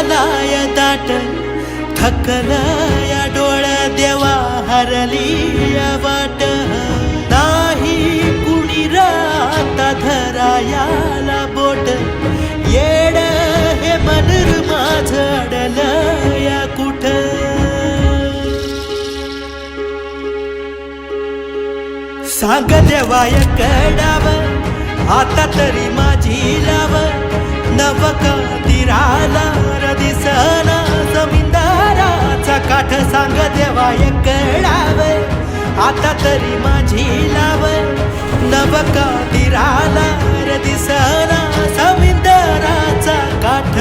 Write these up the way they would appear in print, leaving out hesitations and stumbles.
झालाय दाट थकलाय डोळ्या देवा हरली वाट नाही कुणी राता धरायाला बोट येड हे मन माझ अडलया कुठ सांग देवाय कडाव आता तरी माझी लाव नवका दिराला दिसना जमीनदाराचा काठ सांग देवाय कडाव आता तरी माझी लाव नवका दिराला दिसना जमीनदाराचा काठ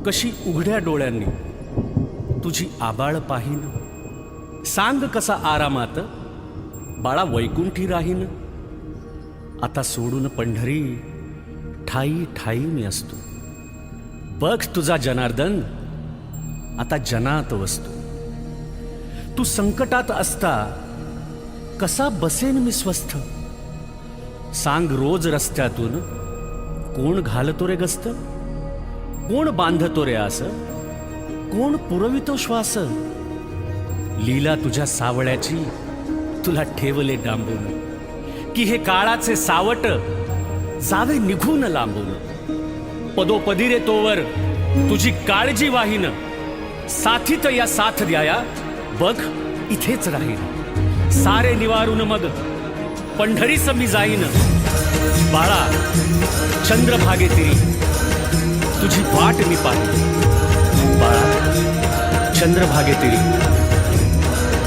कशी उघड्या डोळ्यांनी तुझी आबाळ पाहीन सांग कसा आरामात बाळा वैकुंठी राहीन आता सोडून पंढरी ठाई ठाई मी असतो बघ तुझा जनार्दन आता जनात वसतो तू संकटात असता कसा बसेन मी स्वस्थ सांग रोज रस्त्यातून कोण घालतो रे गस्त कोण बांधतो रे आस कोण पुरवितो श्वास लीला तुझ्या सावळ्याची तुला ठेवले डांबून की हे काळाचे सावट जावे निघून लांबून पदोपदी रे तोवर तुझी काळजी वाहीन साथीत या साथ द्याया बघ इथेच राहीन सारे निवारून मग पंढरीस मी जाईन बाळा चंद्रभागे तिरी तुझी वाट मी पाहिली बाळा चंद्रभागे तिरी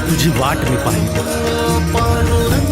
तुझी वाट मी पाहिली